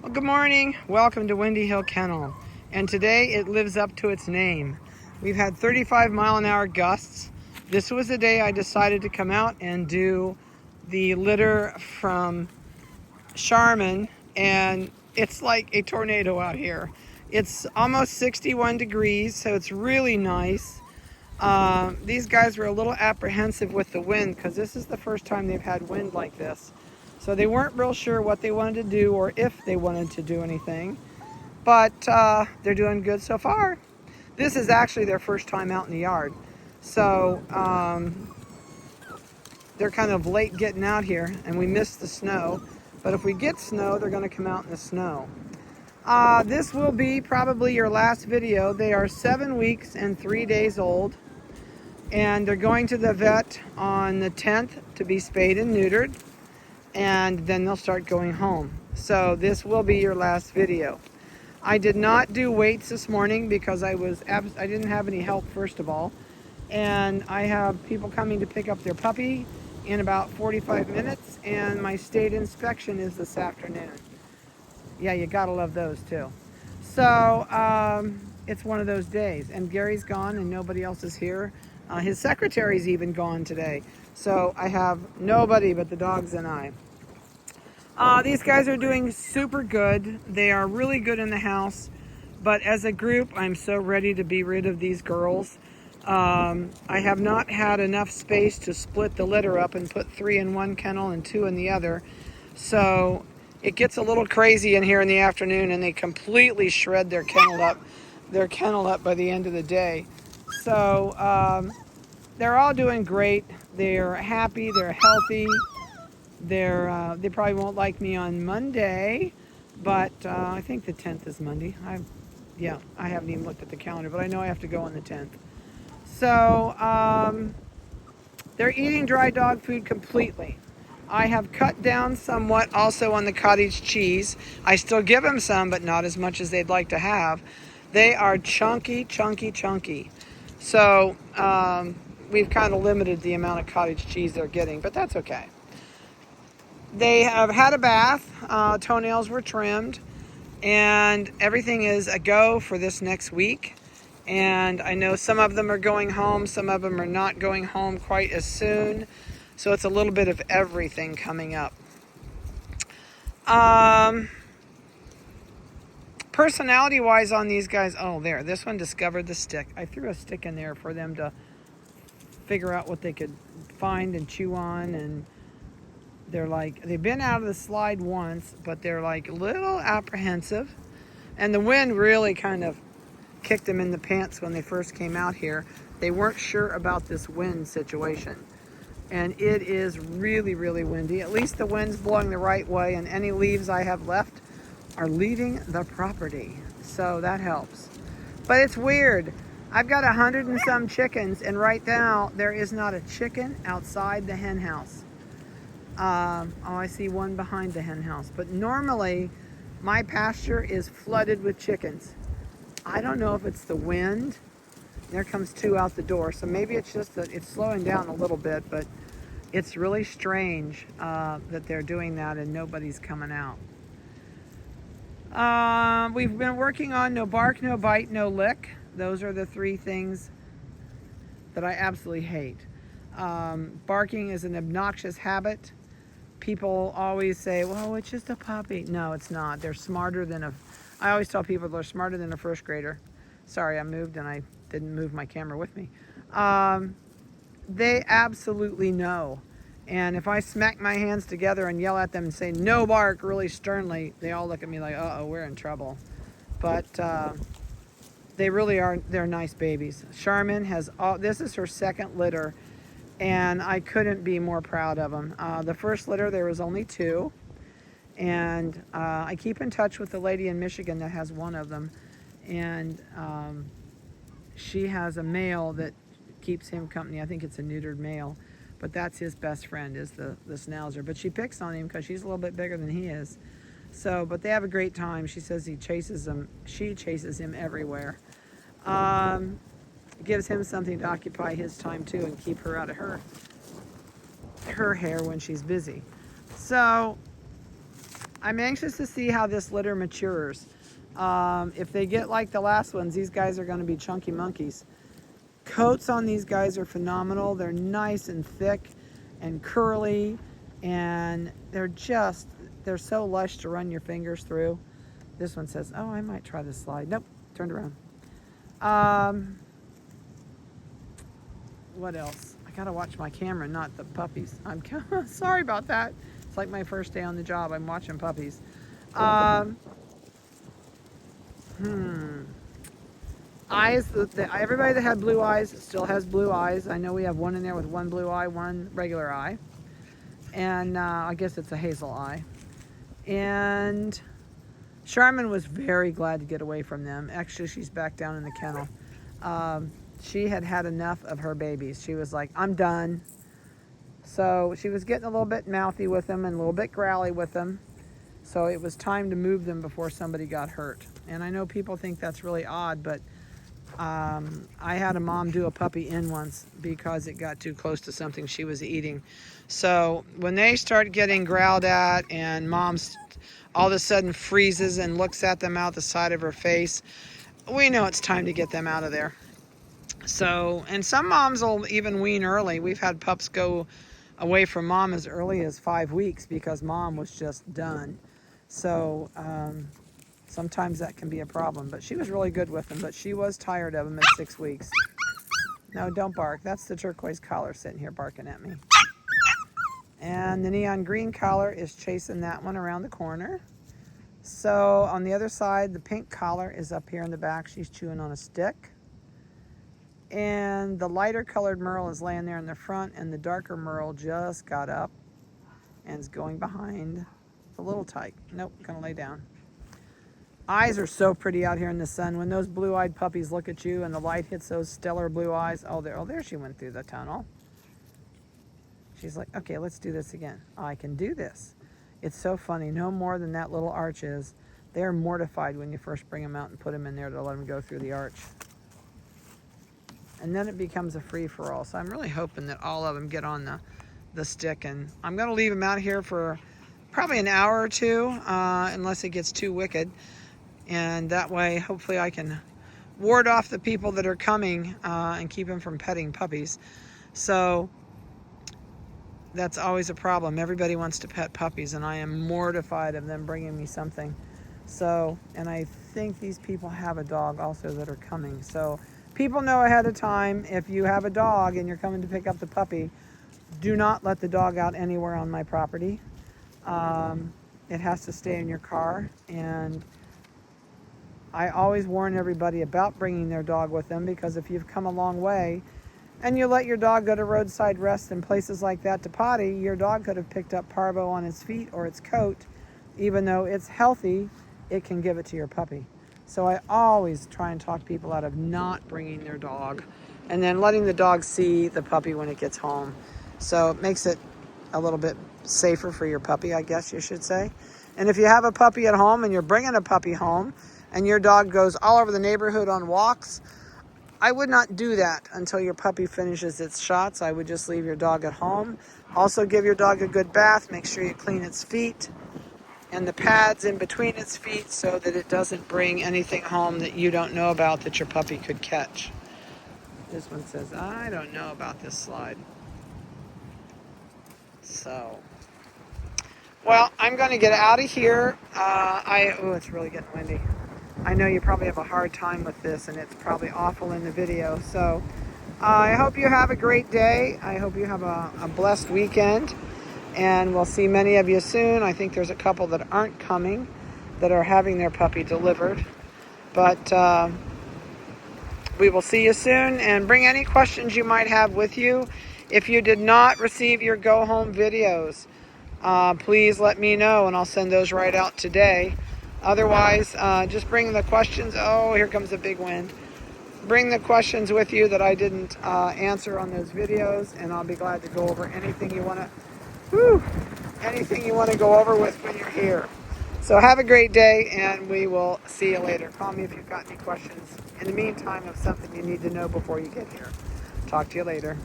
Well, good morning. Welcome to Windy Hill Kennel. And today it lives up to its name. We've had 35-mile-an-hour gusts. This was the day I decided to come out and do the litter from Charmin, and it's like a tornado out here. It's almost 61 degrees, so it's really nice. These guys were a little apprehensive with the wind because this is the first time they've had wind like this. So they weren't real sure what they wanted to do or if they wanted to do anything. But they're doing good so far. This is actually their first time out in the yard. So they're kind of late getting out here, and we missed the snow. But if we get snow, they're going to come out in the snow. This will be probably your last video. They are 7 weeks and 3 days old. And they're going to the vet on the 10th to be spayed and neutered. And then they'll start going home. So this will be your last video. I did not do weights this morning because I didn't have any help, first of all. And I have people coming to pick up their puppy in about 45 minutes, and my state inspection is this afternoon. Yeah, you gotta love those too. So it's one of those days, and Gary's gone and nobody else is here. His secretary's even gone today. So I have nobody but the dogs and I. These guys are doing super good. They are really good in the house, but as a group, I'm so ready to be rid of these girls. I have not had enough space to split the litter up and put 3 in one kennel and 2 in the other. So it gets a little crazy in here in the afternoon, and they completely shred their kennel up by the end of the day. So they're all doing great. They're happy, they're healthy. They probably won't like me on Monday, but I think the 10th is Monday. I haven't even looked at the calendar, but I know I have to go on the 10th. So they're eating dry dog food completely. I have cut down somewhat also on the cottage cheese. I still give them some, but not as much as they'd like to have. They are chunky, chunky, chunky. So we've kind of limited the amount of cottage cheese they're getting, but that's okay. They have had a bath, toenails were trimmed, and everything is a go for this next week. And I know some of them are going home, some of them are not going home quite as soon. So it's a little bit of everything coming up. Personality-wise on these guys, this one discovered the stick. I threw a stick in there for them to figure out what they could find and chew on, and they've been out of the slide once, but they're like a little apprehensive. And the wind really kind of kicked them in the pants when they first came out here. They weren't sure about this wind situation. And it is really, really windy. At least the wind's blowing the right way, and any leaves I have left are leaving the property. So that helps. But it's weird. I've got 100 and some chickens, and right now there is not a chicken outside the hen house. I see one behind the hen house. But normally, my pasture is flooded with chickens. I don't know if it's the wind. There comes 2 out the door. So maybe it's just that it's slowing down a little bit, but it's really strange that they're doing that and nobody's coming out. We've been working on no bark, no bite, no lick. Those are the 3 things that I absolutely hate. Barking is an obnoxious habit. People always say, well, it's just a puppy. No, it's not. They're smarter than I always tell people they're smarter than a first grader. Sorry, I moved and I didn't move my camera with me. They absolutely know. And if I smack my hands together and yell at them and say, no bark, really sternly, they all look at me like, uh-oh, we're in trouble. But they really are, they're nice babies. Charmin this is her 2nd litter, and I couldn't be more proud of them. The first litter, there was only 2. And I keep in touch with the lady in Michigan that has one of them. And she has a male that keeps him company. I think it's a neutered male. But that's his best friend, is the schnauzer. But she picks on him because she's a little bit bigger than he is. So, but they have a great time. She says she chases him everywhere. Gives him something to occupy his time too and keep her out of her hair when she's busy. So I'm anxious to see how this litter matures. If they get like the last ones, these guys are going to be chunky monkeys. Coats on these guys are phenomenal. They're nice and thick and curly, and they're so lush to run your fingers through. This one says, oh, I might try this slide. Nope, turned around. What else? I gotta watch my camera, not the puppies. I'm sorry about that. It's like my first day on the job. I'm watching puppies. Eyes, everybody that had blue eyes still has blue eyes. I know we have one in there with one blue eye, one regular eye. And I guess it's a hazel eye. And Charmin was very glad to get away from them. Actually, she's back down in the kennel. She had had enough of her babies. She was like, I'm done. So she was getting a little bit mouthy with them and a little bit growly with them. So it was time to move them before somebody got hurt. And I know people think that's really odd, but I had a mom do a puppy in once because it got too close to something she was eating. So when they start getting growled at and mom's all of a sudden freezes and looks at them out the side of her face, we know it's time to get them out of there. So, and some moms will even wean early. We've had pups go away from mom as early as 5 weeks because mom was just done. So sometimes that can be a problem, but she was really good with them, but she was tired of them at 6 weeks. No, don't bark. That's the turquoise collar sitting here barking at me. And the neon green collar is chasing that one around the corner. So on the other side, the pink collar is up here in the back. She's chewing on a stick. And the lighter colored merle is laying there in the front, and the darker merle just got up and is going behind the little tyke. Nope, gonna lay down. Eyes are so pretty out here in the sun. When those blue-eyed puppies look at you and the light hits those stellar blue eyes. Oh, there she went through the tunnel. She's like, okay, let's do this again. I can do this. It's so funny. No more than that little arch is. They're mortified when you first bring them out and put them in there to let them go through the arch. And then it becomes a free-for-all. So I'm really hoping that all of them get on the stick. And I'm going to leave them out here for probably an hour or two, unless it gets too wicked. And that way, hopefully I can ward off the people that are coming and keep them from petting puppies. So that's always a problem. Everybody wants to pet puppies, and I am mortified of them bringing me something. So, and I think these people have a dog also that are coming. So people know ahead of time, if you have a dog and you're coming to pick up the puppy, do not let the dog out anywhere on my property. It has to stay in your car. And I always warn everybody about bringing their dog with them, because if you've come a long way and you let your dog go to roadside rest and places like that to potty, your dog could have picked up parvo on its feet or its coat. Even though it's healthy, it can give it to your puppy. So I always try and talk people out of not bringing their dog and then letting the dog see the puppy when it gets home. So it makes it a little bit safer for your puppy, I guess you should say. And if you have a puppy at home and you're bringing a puppy home and your dog goes all over the neighborhood on walks, I would not do that until your puppy finishes its shots. I would just leave your dog at home. Also give your dog a good bath. Make sure you clean its feet and the pads in between its feet so that it doesn't bring anything home that you don't know about that your puppy could catch. This one says, I don't know about this slide. So, well, I'm going to get out of here. Oh, it's really getting windy. I know you probably have a hard time with this, and it's probably awful in the video. So I hope you have a great day. I hope you have a blessed weekend. And we'll see many of you soon. I think there's a couple that aren't coming that are having their puppy delivered. But we will see you soon. And bring any questions you might have with you. If you did not receive your go home videos, please let me know and I'll send those right out today. Otherwise, just bring the questions. Oh, here comes a big wind. Bring the questions with you that I didn't answer on those videos, and I'll be glad to go over anything you want to go over with when you're here. So have a great day, and we will see you later. Call me if you've got any questions in the meantime of something you need to know before you get here. Talk to you later.